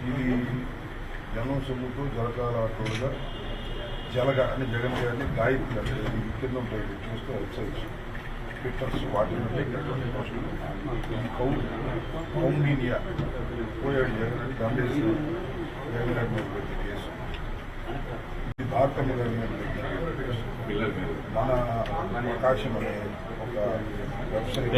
ఇది జనం సొమ్ముతో జలకాల ఆటోలుగా జలగా అని జగన్ గారిని గాయత్రి అంటే కింద ఉంటాయి చూస్తే వెబ్సైట్స్ పిక్చర్స్ వాటి కౌండినియా పోయాడు జగన్ అని దండేసి జగన్ గారి మీద పెట్టిన కేసు ఇది భారతమ్మ గారి మీద మన ప్రకాశం అనే ఒక వెబ్సైట్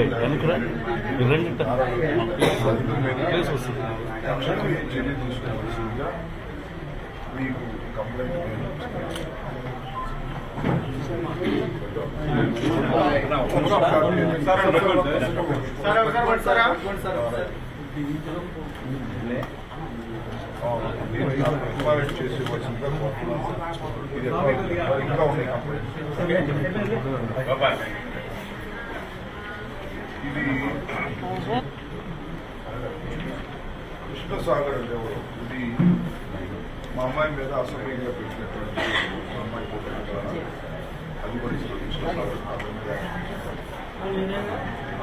చర్య తీసుకోవాల్సిందిగా మీకు కంప్లైంట్ చేసి వచ్చిందిగా ఇంకా ఉన్నాయి ఇది కృష్ణసాగర్ అంటే ఇది మా అమ్మాయి మీద అసభ్యంగా పెట్టినటువంటి మా అమ్మాయి ఫోటో అది కూడా కృష్ణసాగర్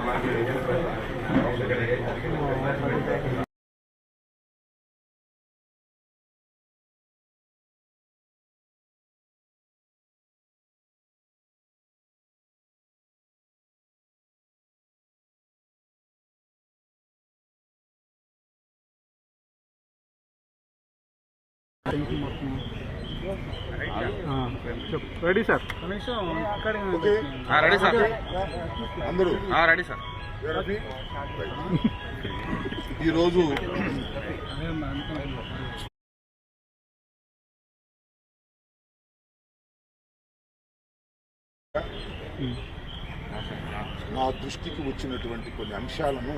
అలాగే రెడీ సార్ రెడీ సార్ అందరూ రెడీ సార్ ఈరోజు నా దృష్టికి వచ్చినటువంటి కొన్ని అంశాలను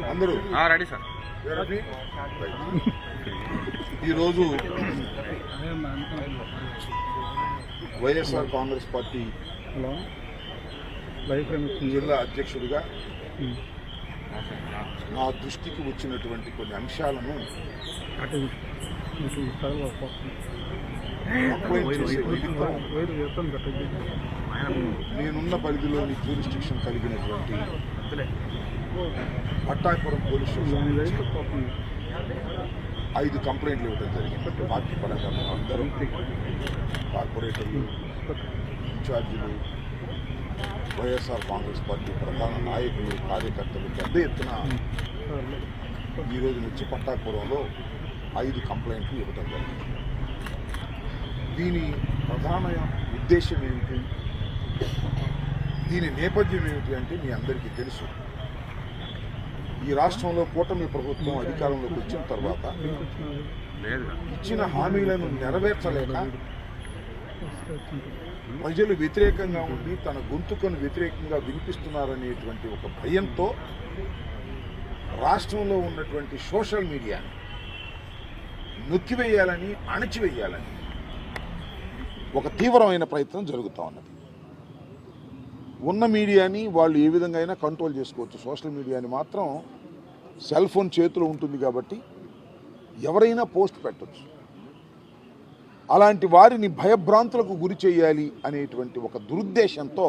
అందరూ రెడీ సార్ ఈరోజు వైఎస్ఆర్ కాంగ్రెస్ పార్టీ జిల్లా అధ్యక్షుడిగా నా దృష్టికి వచ్చినటువంటి కొన్ని అంశాలను నేనున్న పరిధిలోని జ్యూరిస్డిక్షన్ కలిగినటువంటి పట్టాపురం పోలీస్ స్టేషన్ 5 కంప్లైంట్లు ఇవ్వడం జరిగింది. పార్టీ పరంగా అందరం కార్పొరేటర్లు, ఇన్ఛార్జీలు, వైఎస్ఆర్ కాంగ్రెస్ పార్టీ ప్రధాన నాయకులు, కార్యకర్తలు పెద్ద ఎత్తున ఈరోజు నుంచి పట్టాపురంలో 5 కంప్లైంట్లు ఇవ్వడం జరిగింది. దీని ప్రధాన ఉద్దేశం ఏమిటి, దీని నేపథ్యం ఏమిటి అంటే మీ అందరికీ తెలుసు. ఈ రాష్ట్రంలో కూటమి ప్రభుత్వం అధికారంలోకి వచ్చిన తర్వాత ఇచ్చిన హామీలను నెరవేర్చలేక ప్రజలు వ్యతిరేకంగా ఉండి తన గొంతుకను వ్యతిరేకంగా వినిపిస్తున్నారనేటువంటి ఒక భయంతో రాష్ట్రంలో ఉన్నటువంటి సోషల్ మీడియాని నొక్కివేయాలని, అణచివేయాలని ఒక తీవ్రమైన ప్రయత్నం జరుగుతూ ఉన్నది. ఉన్న మీడియాని వాళ్ళు ఏ విధంగా అయినా కంట్రోల్ చేసుకోవచ్చు. సోషల్ మీడియాని మాత్రం సెల్ ఫోన్ చేతిలో ఉంటుంది కాబట్టి ఎవరైనా పోస్ట్ పెట్టచ్చు. అలాంటి వారిని భయభ్రాంతులకు గురి చేయాలి అనేటువంటి ఒక దురుద్దేశంతో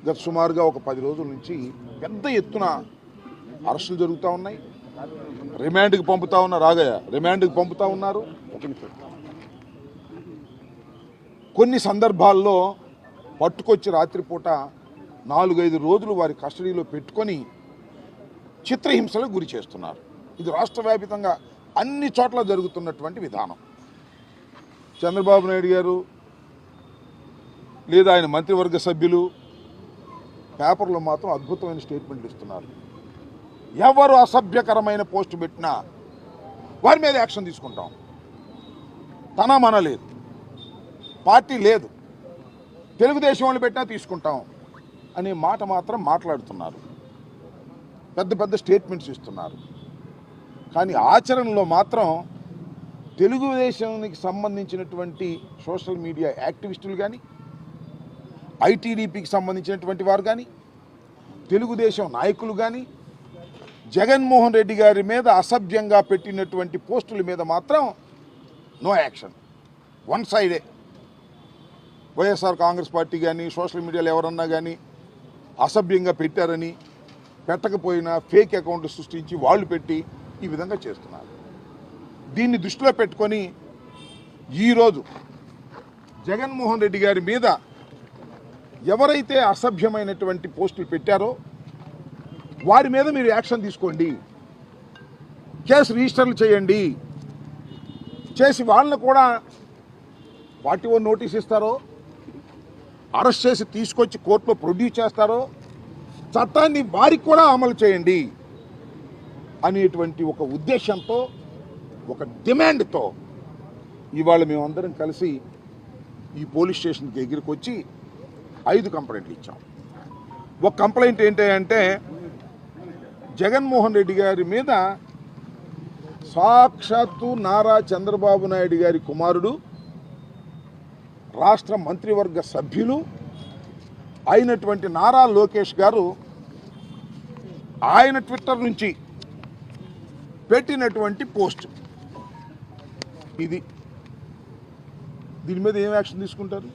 గత సుమారుగా ఒక 10 రోజుల నుంచి పెద్ద ఎత్తున అరెస్టులు జరుగుతూ ఉన్నాయి. రిమాండ్కి పంపుతా ఉన్నారు. రిమాండ్కి పంపుతా ఉన్నారు. కొన్ని సందర్భాల్లో పట్టుకొచ్చి రాత్రిపూట 4-5 రోజులు వారి కస్టడీలో పెట్టుకొని చిత్రహింసలకు గురి చేస్తున్నారు. ఇది రాష్ట్ర వ్యాప్తంగా అన్ని చోట్ల జరుగుతున్నటువంటి విధానం. చంద్రబాబు నాయుడు గారు లేదా ఆయన మంత్రివర్గ సభ్యులు పేపర్లో మాత్రం అద్భుతమైన స్టేట్మెంట్లు ఇస్తున్నారు. ఎవరు అసభ్యకరమైన పోస్టు పెట్టినా వారి మీద యాక్షన్ తీసుకుంటాం. తన మన లేదు, పార్టీ లేదు, తెలుగుదేశం వాళ్ళు పెట్టినా తీసుకుంటాం అనే మాట మాత్రం మాట్లాడుతున్నారు. పెద్ద పెద్ద స్టేట్మెంట్స్ ఇస్తున్నారు. కానీ ఆచరణలో మాత్రం తెలుగుదేశానికి సంబంధించినటువంటి సోషల్ మీడియా యాక్టివిస్టులు కానీ, ఐటీడీపీకి సంబంధించినటువంటి వారు కానీ తెలుగుదేశం నాయకులు కానీ జగన్మోహన్ రెడ్డి గారి మీద అసభ్యంగా పెట్టినటువంటి పోస్టుల మీద మాత్రం నో యాక్షన్. వన్ సైడే. వైఎస్ఆర్ కాంగ్రెస్ పార్టీ కానీ సోషల్ మీడియాలో ఎవరన్నా కానీ అసభ్యంగా పెట్టారని, పెట్టకపోయినా ఫేక్ అకౌంట్ సృష్టించి వాళ్ళు పెట్టి ఈ విధంగా చేస్తున్నారు. దీన్ని దృష్టిలో పెట్టుకొని ఈరోజు జగన్మోహన్ రెడ్డి గారి మీద ఎవరైతే అసభ్యమైనటువంటి పోస్టులు పెట్టారో వారి మీద మీరు యాక్షన్ తీసుకోండి, కేసు రిజిస్టర్లు చేయండి, చేసి వాళ్ళని కూడా 41 నోటీస్ ఇస్తారో, అరెస్ట్ చేసి తీసుకొచ్చి కోర్టులో ప్రొడ్యూస్ చేస్తారో, చట్టాన్ని వారికి కూడా అమలు చేయండి అనేటువంటి ఒక ఉద్దేశంతో, ఒక డిమాండ్తో ఇవాళ మేమందరం కలిసి ఈ పోలీస్ స్టేషన్కి ఎగిరికొచ్చి 5 కంప్లైంట్లు ఇచ్చాం. ఒక కంప్లైంట్ ఏంటి అంటే జగన్మోహన్ రెడ్డి గారి మీద సాక్షాత్తు నారా చంద్రబాబు నాయుడు గారి కుమారుడు, రాష్ట్ర మంత్రివర్గ సభ్యులు అయినటువంటి నారా లోకేష్ గారు ఆయన ట్విట్టర్ నుంచి పెట్టినటువంటి పోస్ట్ ఇది. దీని మీద ఏం యాక్షన్ తీసుకుంటారు?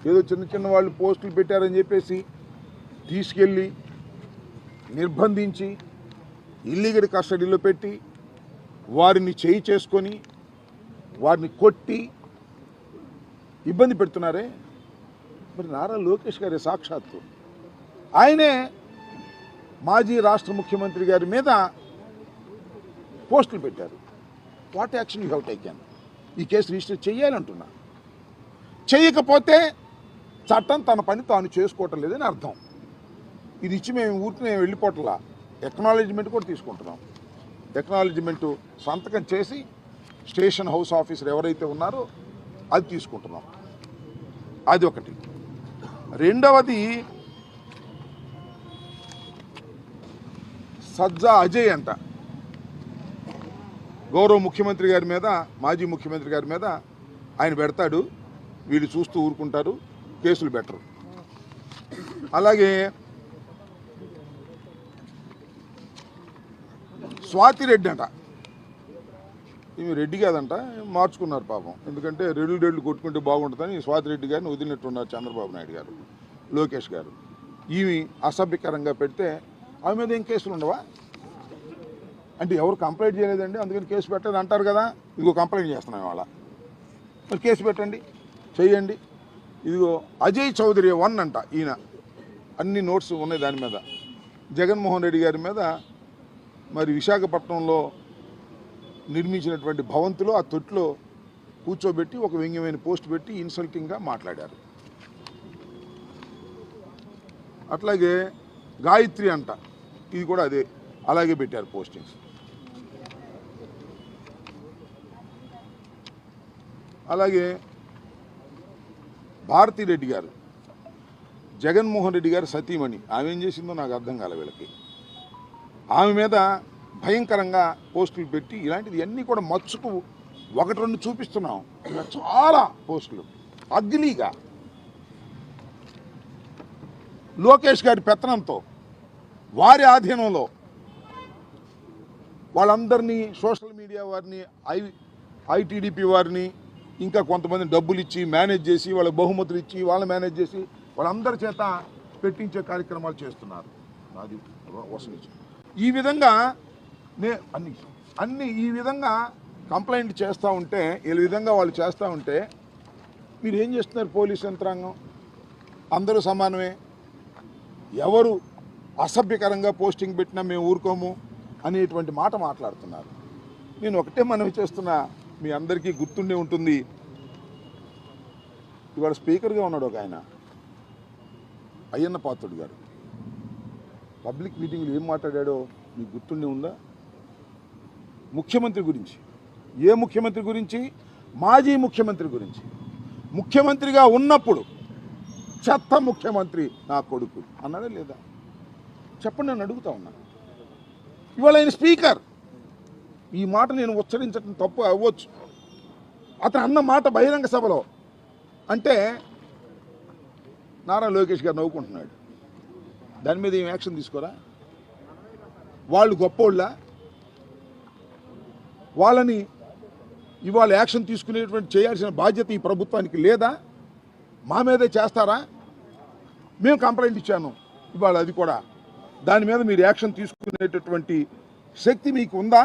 ఏదో చిన్న చిన్న వాళ్ళు పోస్టులు పెట్టారని చెప్పేసి తీసుకెళ్ళి నిర్బంధించి ఇల్లీగల్ కస్టడీలో పెట్టి వారిని చేయి చేసుకొని వారిని కొట్టి ఇబ్బంది పెడుతున్నారే. మరి నారా లోకేష్ గారి సాక్షాత్తు ఆయనే మాజీ రాష్ట్ర ముఖ్యమంత్రి గారి మీద పోస్టులు పెట్టారు. What action you have taken? ఈ కేసు రిజిస్టర్ చేయాలంటున్నా. చేయకపోతే చట్టం తన పని తాను చేసుకోవటం లేదని అర్థం. ఇది ఇచ్చి మేము ఊరికి వెళ్ళిపోవట్లా, ఎక్నాలెడ్జ్మెంట్ కూడా తీసుకుంటున్నాం. ఎక్నాలెడ్జ్మెంట్ సంతకం చేసి స్టేషన్ హౌస్ ఆఫీసర్ ఎవరైతే ఉన్నారో అది తీసుకుంటున్నాం. అది ఒకటి. రెండవది సజ్జా అజయ్ అంట, గౌరవ ముఖ్యమంత్రి గారి మీద, మాజీ ముఖ్యమంత్రి గారి మీద ఆయన పెడతాడు, వీళ్ళు చూస్తూ ఊరుకుంటారు, కేసులు పెట్టరు. అలాగే స్వాతి రెడ్డి అంట, ఈమె రెడ్డి కాదంట, మార్చుకున్నారు పాపం. ఎందుకంటే రెడ్లు కొట్టుకుంటే బాగుంటుందని స్వాతి రెడ్డి గారిని వదిలినట్టున్నారు చంద్రబాబు నాయుడు గారు, లోకేష్ గారు. ఈమె అసభ్యకరంగా పెడితే ఆమె మీద ఏం కేసులు ఉండవా? అంటే ఎవరు కంప్లైంట్ చేయలేదండి అందుకని కేసు పెట్టలేదు అంటారు కదా. ఇదిగో కంప్లైంట్ చేస్తున్నాం ఇవాళ, మరి కేసు పెట్టండి, చెయ్యండి. ఇదిగో అజయ్ చౌదరి 1 అంట, ఈయన అన్ని నోట్స్ ఉన్నాయి దాని మీద. జగన్మోహన్ రెడ్డి గారి మీద మరి విశాఖపట్నంలో నిర్మించినటువంటి భవంతిలో ఆ తొట్టులో కూర్చోబెట్టి ఒక వ్యంగ్యమైన పోస్ట్ పెట్టి ఇన్సల్టింగ్గా మాట్లాడారు. అట్లాగే గాయత్రి అంట, ఇది కూడా అదే, అలాగే పెట్టారు పోస్టింగ్స్. అలాగే భారతిరెడ్డి గారు, జగన్మోహన్ రెడ్డి గారు సతీమణి, ఆమె ఏం చేసిందో నాకు అర్థం కాలే వీళ్ళకి. ఆమె మీద భయంకరంగా పోస్టులు పెట్టి ఇలాంటిది అన్నీ కూడా మచ్చుకు 1-2 చూపిస్తున్నాం. ఇలా చాలా పోస్టులు అగ్లీగా లోకేష్ గారి పెత్తనంతో వారి ఆధీనంలో వాళ్ళందరినీ సోషల్ మీడియా వారిని, ఐటీడీపీ వారిని, ఇంకా కొంతమంది డబ్బులు ఇచ్చి మేనేజ్ చేసి వాళ్ళ బహుమతులు ఇచ్చి వాళ్ళని మేనేజ్ చేసి వాళ్ళందరి చేత పెట్టించే కార్యక్రమాలు చేస్తున్నారు. అది వసూలు. ఈ విధంగా అన్ని ఈ విధంగా కంప్లైంట్ చేస్తూ ఉంటే, ఈ విధంగా వాళ్ళు చేస్తూ ఉంటే మీరు ఏం చేస్తున్నారు? పోలీస్ యంత్రాంగం అందరూ సమానమే, ఎవరు అసభ్యకరంగా పోస్టింగ్ పెట్టినా మేము ఊరుకోము అనేటువంటి మాట మాట్లాడుతున్నారు. నేను ఒకటే మనవి చేస్తున్నా, మీ అందరికీ గుర్తుండే ఉంటుంది, ఇవాళ స్పీకర్గా ఉన్నాడు ఒక ఆయన, అయ్యన్న పాత్రుడు గారు. పబ్లిక్ మీటింగ్లో ఏం మాట్లాడాడో మీకు గుర్తుండే ఉందా? ముఖ్యమంత్రి గురించి. ఏ ముఖ్యమంత్రి గురించి? మాజీ ముఖ్యమంత్రి గురించి. ముఖ్యమంత్రిగా ఉన్నప్పుడు చెత్త ముఖ్యమంత్రి నా కొడుకు అన్నాడా లేదా? చెప్పండి, నేను అడుగుతా ఉన్నా. ఇవాళ ఆయన స్పీకర్. ఈ మాట నేను ఉచ్చరించడం తప్పు అవ్వచ్చు, అతను అన్న మాట బహిరంగ సభలో. అంటే నారా లోకేష్ గారు నవ్వుకుంటున్నాడు. దాని మీద ఏం యాక్షన్ తీసుకోరా? వాళ్ళు గొప్పోళ్ళ? వాళ్ళని ఇవాళ యాక్షన్ తీసుకునేటువంటి చేయాల్సిన బాధ్యత ఈ ప్రభుత్వానికి లేదా? మా మీదే చేస్తారా? మేము కంప్లైంట్ ఇచ్చాను, ఇవాళ అది కూడా దాని మీద మీరు యాక్షన్ తీసుకునేటటువంటి శక్తి మీకు ఉందా?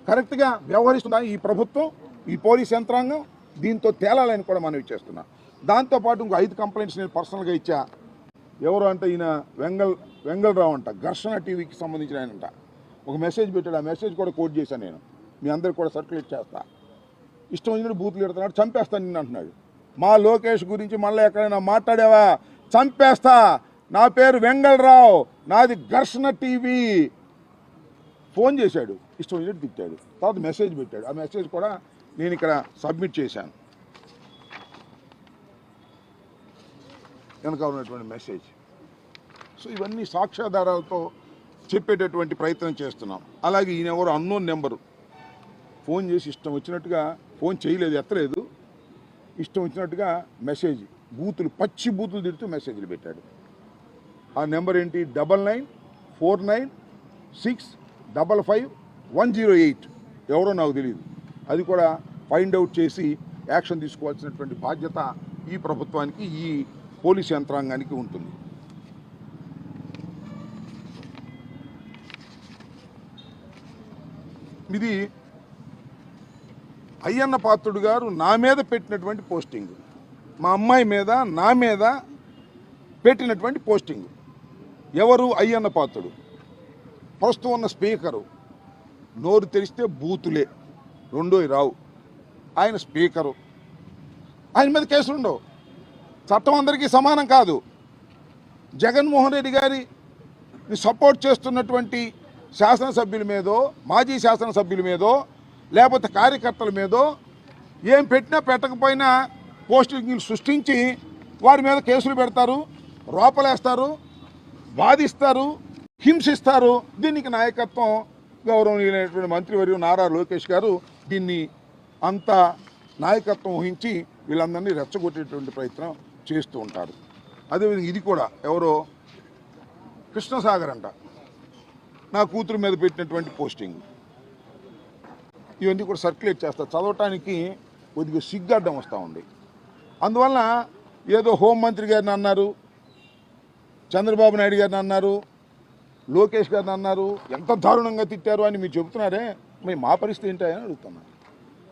కరెక్ట్గా వ్యవహరిస్తుందా ఈ ప్రభుత్వం, ఈ పోలీస్ యంత్రాంగం? దీంతో తేలాలని కూడా మనం ఇచ్చేస్తున్నాం. దాంతోపాటు ఇంకో 5 కంప్లైంట్స్ నేను పర్సనల్గా ఇచ్చా. ఎవరు అంటే ఈయన వెంగళరావు అంట, ఘర్షణ టీవీకి సంబంధించిన ఆయనంట. ఒక మెసేజ్ పెట్టాడు, ఆ మెసేజ్ కూడా కోట్ చేశాను నేను, మీ అందరికి కూడా సర్క్యులేట్ చేస్తా. ఇష్టం వచ్చినట్టు బూతులు పెడుతున్నాడు, చంపేస్తాను నిన్ను అంటున్నాడు. మా లోకేష్ గురించి మళ్ళీ ఎక్కడైనా మాట్లాడావా చంపేస్తా, నా పేరు వెంగళరావు, నాది ఘర్షణ టీవీ. ఫోన్ చేశాడు, ఇష్టం వచ్చినట్టు తిట్టాడు, తర్వాత మెసేజ్ పెట్టాడు. ఆ మెసేజ్ కూడా నేను ఇక్కడ సబ్మిట్ చేశాను, వెనక ఉన్నటువంటి మెసేజ్. సో ఇవన్నీ సాక్ష్యాధారాలతో చెప్పేటటువంటి ప్రయత్నం చేస్తున్నాం. అలాగే ఈయన ఎవరు అన్నోన్ నెంబరు ఫోన్ చేసి ఇష్టం వచ్చినట్టుగా, ఫోన్ చేయలేదు, ఎత్తలేదు, ఇష్టం వచ్చినట్టుగా మెసేజ్ బూతులు, పచ్చి బూతులు తిడుతూ మెసేజ్లు పెట్టాడు. ఆ నెంబర్ ఏంటి? 9949655108. ఎవరో నాకు తెలియదు. అది కూడా ఫైండ్ అవుట్ చేసి యాక్షన్ తీసుకోవాల్సినటువంటి బాధ్యత ఈ ప్రభుత్వానికి, ఈ పోలీస్ యంత్రాంగానికి ఉంటుంది. ఇది అయ్యన్న పాత్రుడు గారు నా మీద పెట్టినటువంటి పోస్టింగ్, మా అమ్మాయి మీద, నా మీద పెట్టినటువంటి పోస్టింగ్. ఎవరు? అయ్యన్న పాత్రుడు. ప్రస్తుతం ఉన్న స్పీకరు నోరు తెరిస్తే బూతులే, రెండోవి రావు. ఆయన స్పీకరు, ఆయన మీద కేసులు ఉండవు. చట్టం అందరికీ సమానం కాదు. జగన్మోహన్ రెడ్డి గారిని సపోర్ట్ చేస్తున్నటువంటి శాసనసభ్యుల మీదో, మాజీ శాసనసభ్యుల మీదో, లేకపోతే కార్యకర్తల మీదో ఏం పెట్టినా పెట్టకపోయినా పోస్టింగ్లు సృష్టించి వారి మీద కేసులు పెడతారు, రోపలేస్తారు, బాధిస్తారు, హింసిస్తారు. దీనికి నాయకత్వం గౌరవనీయులైనటువంటి మంత్రివర్యులు నారా లోకేష్ గారు దీన్ని అంత నాయకత్వం వహించి వీళ్ళందరినీ రెచ్చగొట్టేటువంటి ప్రయత్నం చేస్తూ ఉంటారు. అదేవిధంగా ఇది కూడా ఎవరో కృష్ణసాగర్ అంట, నా కూతురు మీద పెట్టినటువంటి పోస్టింగ్. ఇవన్నీ కూడా సర్క్యులేట్ చేస్తారు. చదవటానికి కొద్దిగా సిగ్గడ్డం వస్తూ ఉంది. అందువలన ఏదో హోంమంత్రి గారిని అన్నారు, చంద్రబాబు నాయుడు గారిని అన్నారు, లోకేష్ గారిని అన్నారు, ఎంత దారుణంగా తిట్టారు అని మీరు చెబుతున్నారే, మరి మా పరిస్థితి ఏంటి అని అడుగుతున్నారు.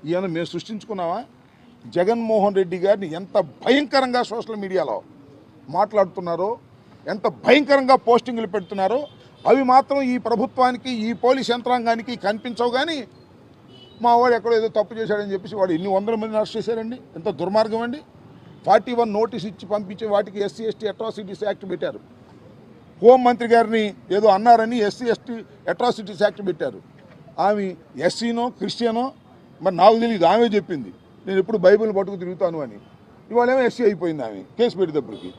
ఈయన మేము సృష్టించుకున్నావా? జగన్మోహన్ రెడ్డి గారిని ఎంత భయంకరంగా సోషల్ మీడియాలో మాట్లాడుతున్నారో, ఎంత భయంకరంగా పోస్టింగ్లు పెడుతున్నారో అవి మాత్రం ఈ ప్రభుత్వానికి, ఈ పోలీస్ యంత్రాంగానికి కనిపించవు. కానీ మా వాడు ఎక్కడో ఏదో తప్పు చేశాడని చెప్పేసి వాడు ఎన్ని వందల మందిని అరెస్ట్ చేశారండి. ఎంత దుర్మార్గం అండి. 41 నోటీస్ ఇచ్చి పంపించే వాటికి SC ST అట్రాసిటీస్ యాక్ట్ పెట్టారు. హోంమంత్రి గారిని ఏదో అన్నారని SC ST అట్రాసిటీస్ యాక్ట్ పెట్టారు. ఆమె ఎస్సీనో క్రిస్టియనో మరి నాకు తెలియదు, ఆమె చెప్పింది నేను ఎప్పుడు బైబిల్ పట్టుకు తిరుగుతాను అని. ఇవాళేమో SC అయిపోయింది ఆమె కేసు పెట్టేటప్పటికి.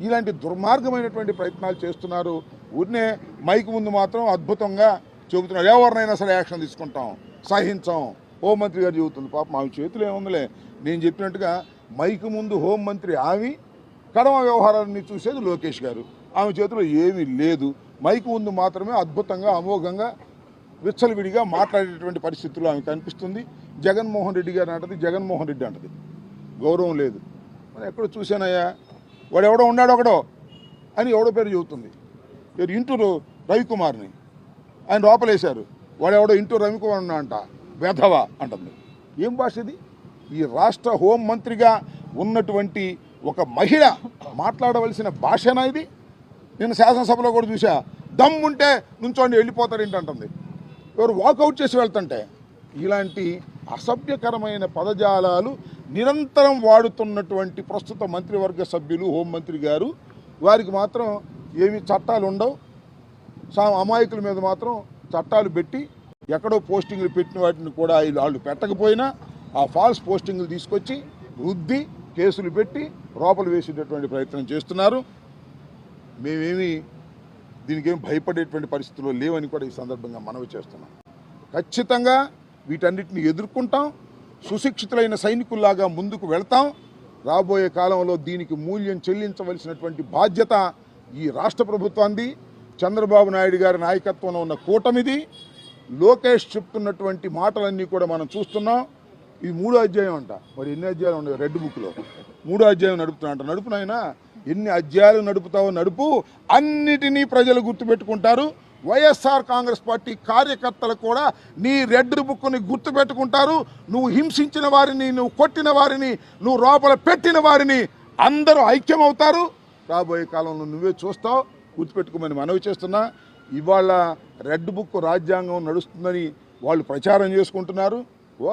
ఇలాంటి దుర్మార్గమైనటువంటి ప్రయత్నాలు చేస్తున్నారు. ఊరినే మైక్ ముందు మాత్రం అద్భుతంగా చెబుతున్నారు, ఎవరినైనా సరే యాక్షన్ తీసుకుంటాం, సహించాం. హోంమంత్రి గారు చెబుతుంది, పాపం ఆమె చేతులు ఏముందిలే. నేను చెప్పినట్టుగా మైక్ ముందు హోంమంత్రి ఆమె, కడమ వ్యవహారాన్ని చూసేది లోకేష్ గారు. ఆమె చేతిలో ఏమీ లేదు. మైక్ ముందు మాత్రమే అద్భుతంగా, అమోఘంగా, విచ్చలవిడిగా మాట్లాడేటువంటి పరిస్థితుల్లో ఆమె కనిపిస్తుంది. జగన్మోహన్ రెడ్డి గారు అంటది, జగన్మోహన్ రెడ్డి అంటది. గౌరవం లేదు. మనం ఎక్కడో చూశానయ్యా, వాడు ఎవడో ఉన్నాడు ఒకడో అని ఎవడో పేరు చెబుతుంది. ఇంటూరు రవికుమార్ని ఆయన లోపలేశారు, వాడెవడో ఇంటూరు రవికుమార్ ఉన్నా అంట, వెధవా అంటుంది. ఏం భాష ఇది? ఈ రాష్ట్ర హోంమంత్రిగా ఉన్నటువంటి ఒక మహిళ మాట్లాడవలసిన భాషనా ఇది? నేను శాసనసభలో కూడా చూసా, దమ్ముంటే నుంచోండి వెళ్ళిపోతారు ఏంటంటుంది. ఎవరు వాకౌట్ చేసి వెళ్తుంటే. ఇలాంటి అసభ్యకరమైన పదజాలాలు నిరంతరం వాడుతున్నటువంటి ప్రస్తుత మంత్రివర్గ సభ్యులు, హోంమంత్రి గారు, వారికి మాత్రం ఏమి చట్టాలు ఉండవు. అమాయకుల మీద మాత్రం చట్టాలు పెట్టి ఎక్కడో పోస్టింగ్లు పెట్టిన వాటిని కూడా వాళ్ళు పెట్టకపోయినా ఆ ఫాల్స్ పోస్టింగ్లు తీసుకొచ్చి రుద్ది కేసులు పెట్టి రోపలు వేసేటటువంటి ప్రయత్నం చేస్తున్నారు. మేమేమి దీనికి ఏమి భయపడేటువంటి పరిస్థితుల్లో లేవని కూడా ఈ సందర్భంగా మనవి చేస్తున్నాం. ఖచ్చితంగా వీటన్నిటిని ఎదుర్కొంటాం, సుశిక్షితులైన సైనికుల్లాగా ముందుకు వెళ్తాం. రాబోయే కాలంలో దీనికి మూల్యం చెల్లించవలసినటువంటి బాధ్యత ఈ రాష్ట్ర ప్రభుత్వాన్ని, చంద్రబాబు నాయుడు గారి నాయకత్వంలో ఉన్న కూటమిది. లోకేష్ చెప్తున్నటువంటి మాటలన్నీ కూడా మనం చూస్తున్నాం. ఇది 3వ అధ్యాయం అంట. మరి ఎన్ని అధ్యాయాలు ఉన్నాయి రెడ్ బుక్లో? 3వ అధ్యాయం నడుపుతున్నా అంట. నడుపునైనా ఎన్ని అధ్యాయాలు నడుపుతావో నడుపు, అన్నిటినీ ప్రజలు గుర్తుపెట్టుకుంటారు. వైఎస్ఆర్ కాంగ్రెస్ పార్టీ కార్యకర్తలు కూడా నీ రెడ్ బుక్ని గుర్తుపెట్టుకుంటారు. నువ్వు హింసించిన వారిని, నువ్వు కొట్టిన వారిని, నువ్వు లోపల పెట్టిన వారిని అందరూ ఐక్యమవుతారు. రాబోయే కాలంలో నువ్వే చూస్తావు. గుర్తుపెట్టుకోమని మనవి చేస్తున్నా. ఇవాళ రెడ్ బుక్ రాజ్యాంగం నడుస్తుందని వాళ్ళు ప్రచారం చేసుకుంటున్నారు.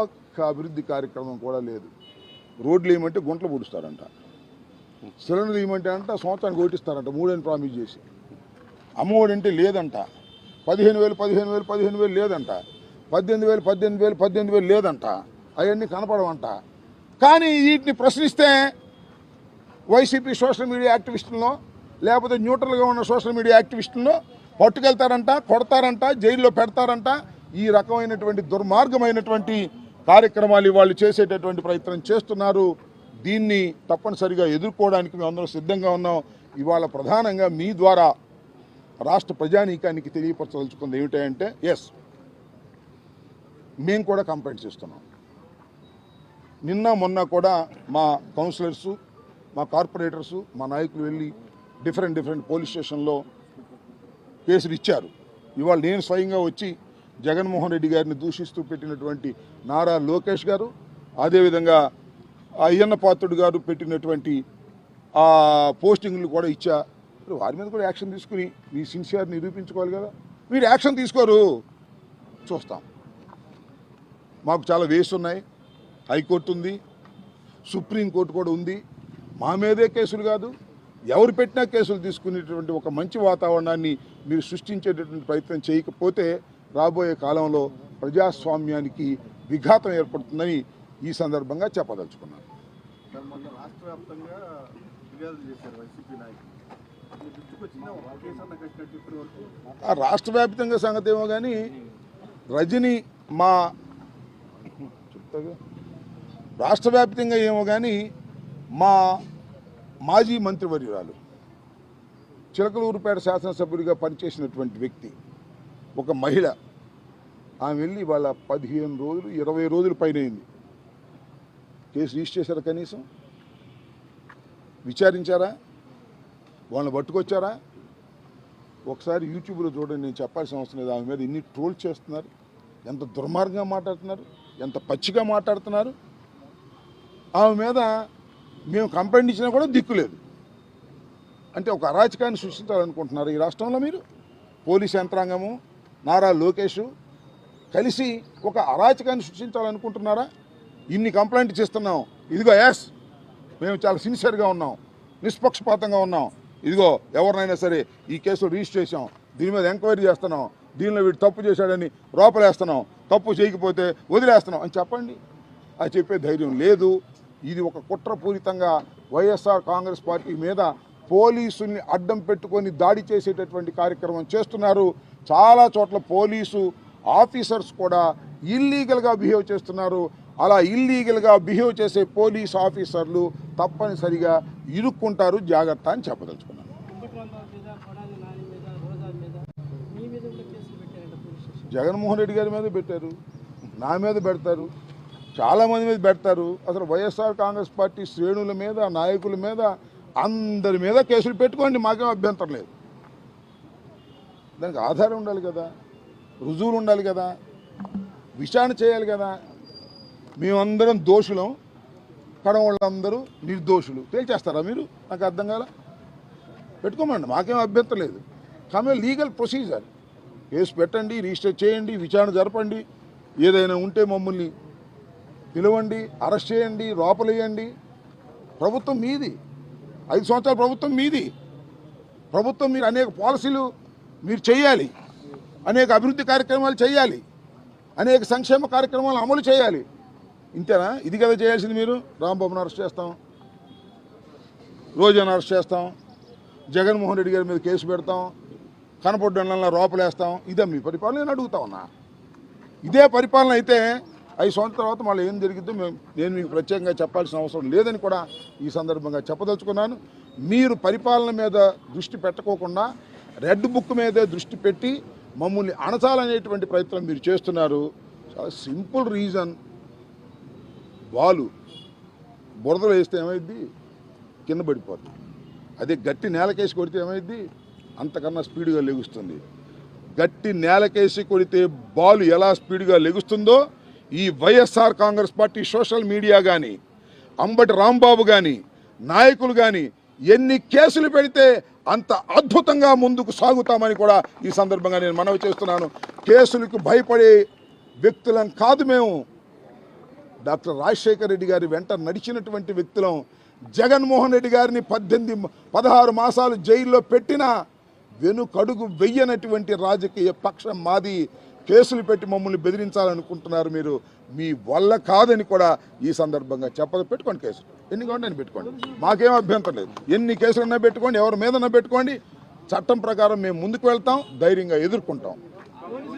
ఒక్క అభివృద్ధి కార్యక్రమం కూడా లేదు. రోడ్లు ఏమంటే గుంటలు పూడుస్తారంట, సిలిండర్లు ఏమంటే అంట సంవత్సరానికి ఓటిస్తారంట 3 ప్రామిస్ చేసి. అమ్మఒడి అంటే లేదంట. 15,000 లేదంట. 18,000 లేదంట. అవన్నీ కనపడవంట. కానీ వీటిని ప్రశ్నిస్తే వైసీపీ సోషల్ మీడియా యాక్టివిస్టులను, లేకపోతే న్యూట్రల్గా ఉన్న సోషల్ మీడియా యాక్టివిస్టులను పట్టుకెళ్తారంట, కొడతారంట, జైల్లో పెడతారంట. ఈ రకమైనటువంటి దుర్మార్గమైనటువంటి కార్యక్రమాలు వాళ్ళు చేసేటటువంటి ప్రయత్నం చేస్తున్నారు. దీన్ని తప్పనిసరిగా ఎదుర్కోవడానికి మేము అందరం సిద్ధంగా ఉన్నాం. ఇవాళ ప్రధానంగా మీ ద్వారా రాష్ట్ర ప్రజానీకానికి తెలియపరచదలుచుకుంది ఏమిటంటే, మేము కూడా కంప్లైంట్స్ ఇస్తున్నాం. నిన్న మొన్న కూడా మా కౌన్సిలర్సు, మా కార్పొరేటర్సు, మా నాయకులు వెళ్ళి డిఫరెంట్ పోలీస్ స్టేషన్లో కేసులు ఇచ్చారు. ఇవాళ నేను స్వయంగా వచ్చి జగన్మోహన్ రెడ్డి గారిని దూషిస్తూ పెట్టినటువంటి నారా లోకేష్ గారు, అదేవిధంగా అయ్యన్న పాత్రుడు గారు పెట్టినటువంటి పోస్టింగ్లు కూడా ఇచ్చా. వారి మీద కూడా యాక్షన్ తీసుకుని మీ సిన్సియర్ నిరూపించుకోవాలి కదా. మీరు యాక్షన్ తీసుకోరు, చూస్తాం. మాకు చాలా వేస్ ఉన్నాయి. హైకోర్టు ఉంది, సుప్రీంకోర్టు కూడా ఉంది. మా మీదే కేసులు కాదు, ఎవరు పెట్టినా కేసులు తీసుకునేటువంటి ఒక మంచి వాతావరణాన్ని మీరు సృష్టించేటటువంటి ప్రయత్నం చేయకపోతే రాబోయే కాలంలో ప్రజాస్వామ్యానికి విఘాతం ఏర్పడుతుందని ఈ సందర్భంగా చెప్పదలుచుకున్నాను. రాష్ట్ర వ్యాప్తంగా సంగతి ఏమో కానీ రజని మా రాష్ట్ర వ్యాప్తంగా ఏమో కానీ మా మాజీ మంత్రివర్యురాలు, చిలకలూరుపేట శాసనసభ్యుడిగా పనిచేసినటువంటి వ్యక్తి, ఒక మహిళ, ఆమె వెళ్ళి వాళ్ళ 15 రోజులు 20 రోజుల పైన అయింది. కేసు రిజిస్టర్ చేశారా? కనీసం విచారించారా? వాళ్ళని పట్టుకొచ్చారా? ఒకసారి యూట్యూబ్లో చూడండి. నేను చెప్పాల్సిన అవసరం లేదు. ఆమె మీద ఇన్ని ట్రోల్ చేస్తున్నారు, ఎంత దుర్మార్గంగా మాట్లాడుతున్నారు, ఎంత పచ్చిగా మాట్లాడుతున్నారు. ఆమె మీద మేము కంప్లైంట్ ఇచ్చినా కూడా దిక్కులేదు. అంటే ఒక అరాచకాన్ని సృష్టించాలనుకుంటున్నారు ఈ రాష్ట్రంలో మీరు. పోలీస్ యంత్రాంగము, నారా లోకేష్ కలిసి ఒక అరాచకాన్ని సృష్టించాలనుకుంటున్నారా? ఇన్ని కంప్లైంట్ చేస్తున్నాం. ఇదిగో మేము చాలా సిన్సియర్గా ఉన్నాం, నిష్పక్షపాతంగా ఉన్నాం. ఇదిగో ఎవరినైనా సరే ఈ కేసు రిజిస్టర్ చేసాం, దీని మీద ఎంక్వైరీ చేస్తున్నాం, దీనిలో వీడు తప్పు చేశాడని లోపలేస్తున్నాం, తప్పు చేయకపోతే వదిలేస్తున్నాం అని చెప్పండి. అది చెప్పే ధైర్యం లేదు. ఇది ఒక కుట్రపూరితంగా వైఎస్ఆర్ కాంగ్రెస్ పార్టీ మీద పోలీసుల్ని అడ్డం పెట్టుకొని దాడి చేసేటటువంటి కార్యక్రమం చేస్తున్నారు. చాలా చోట్ల పోలీసు ఆఫీసర్స్ కూడా ఇల్లీగల్గా బిహేవ్ చేస్తున్నారు. అలా ఇల్లీగల్గా బిహేవ్ చేసే పోలీస్ ఆఫీసర్లు తప్పనిసరిగా ఇరుక్కుంటారు. జాగ్రత్త అని చెప్పదలుచుకున్నాను. జగన్మోహన్ రెడ్డి గారి మీద పెట్టారు, నా మీద పెడతారు, చాలామంది మీద పెడతారు. అసలు వైఎస్ఆర్ కాంగ్రెస్ పార్టీ శ్రేణుల మీద, నాయకుల మీద, అందరి మీద కేసులు పెట్టుకోండి, మాకేం అభ్యంతరం లేదు. దానికి ఆధారం ఉండాలి కదా, రుజువులు ఉండాలి కదా, విచారణ చేయాలి కదా. మేమందరం దోషులం, కడవాళ్ళందరూ నిర్దోషులు తేల్చేస్తారా మీరు? నాకు అర్థం కాల. పెట్టుకోమండి, మాకేం అభ్యంతరం లేదు. కానీ లీగల్ ప్రొసీజర్ కేసు పెట్టండి, రిజిస్టర్ చేయండి, విచారణ జరపండి. ఏదైనా ఉంటే మమ్మల్ని పిలవండి, అరెస్ట్ చేయండి, లోపలేయండి. ప్రభుత్వం మీది, 5 సంవత్సరాల ప్రభుత్వం మీది. ప్రభుత్వం మీరు అనేక పాలసీలు మీరు చేయాలి, అనేక అభివృద్ధి కార్యక్రమాలు చేయాలి, అనేక సంక్షేమ కార్యక్రమాలు అమలు చేయాలి. ఇంతేనా? ఇది కదా చేయాల్సింది మీరు. రాంబాబును అరెస్ట్ చేస్తాం, రోజాను అరెస్ట్ చేస్తాం, జగన్మోహన్ రెడ్డి గారి మీద కేసు పెడతాం, కనపడ్డంలో లోపలేస్తాం. ఇదే మీ పరిపాలన? నేను అడుగుతా ఉన్నా. ఇదే పరిపాలన అయితే 5 సంవత్సరాల తర్వాత మళ్ళీ ఏం జరిగిద్దో నేను మీకు ప్రత్యేకంగా చెప్పాల్సిన అవసరం లేదని కూడా ఈ సందర్భంగా చెప్పదలుచుకున్నాను. మీరు పరిపాలన మీద దృష్టి పెట్టకోకుండా రెడ్ బుక్ మీదే దృష్టి పెట్టి మమ్మల్ని అణచాలనేటువంటి ప్రయత్నం మీరు చేస్తున్నారు. చాలా సింపుల్ రీజన్, బాలు బురదలో వేస్తే ఏమైద్ది, కింద పడిపోతుంది. అదే గట్టి నేలకేసి కొడితే ఏమైద్ది, అంతకన్నా స్పీడ్గా లెగుస్తుంది. గట్టి నేలకేసి కొడితే బాల్ ఎలా స్పీడ్గా లెగుస్తుందో ఈ YSR Congress party social media కానీ, అంబటి రాంబాబు కానీ, నాయకులు కానీ ఎన్ని కేసులు పెడితే అంత అద్భుతంగా ముందుకు సాగుతామని కూడా ఈ సందర్భంగా నేను మనవి చేస్తున్నాను. కేసులకు భయపడే వ్యక్తులం కాదు మేము. డాక్టర్ రాజశేఖర రెడ్డి గారి వెంట నడిచినటువంటి వ్యక్తులం. జగన్మోహన్ రెడ్డి గారిని 16 మాసాలు జైల్లో పెట్టినా వెనుకడుగు వెయ్యనటువంటి రాజకీయ పక్షం మాది. కేసులు పెట్టి మమ్మల్ని బెదిరించాలనుకుంటున్నారు మీరు. మీ వల్ల కాదని కూడా ఈ సందర్భంగా పెట్టుకోండి. కేసులు ఎన్ని కావాలంటే పెట్టుకోండి, మాకేం అభ్యంతరం లేదు. ఎన్ని కేసులన్నా పెట్టుకోండి, ఎవరి మీదన్నా పెట్టుకోండి. చట్టం ప్రకారం మేము ముందుకు వెళ్తాం, ధైర్యంగా ఎదుర్కొంటాం.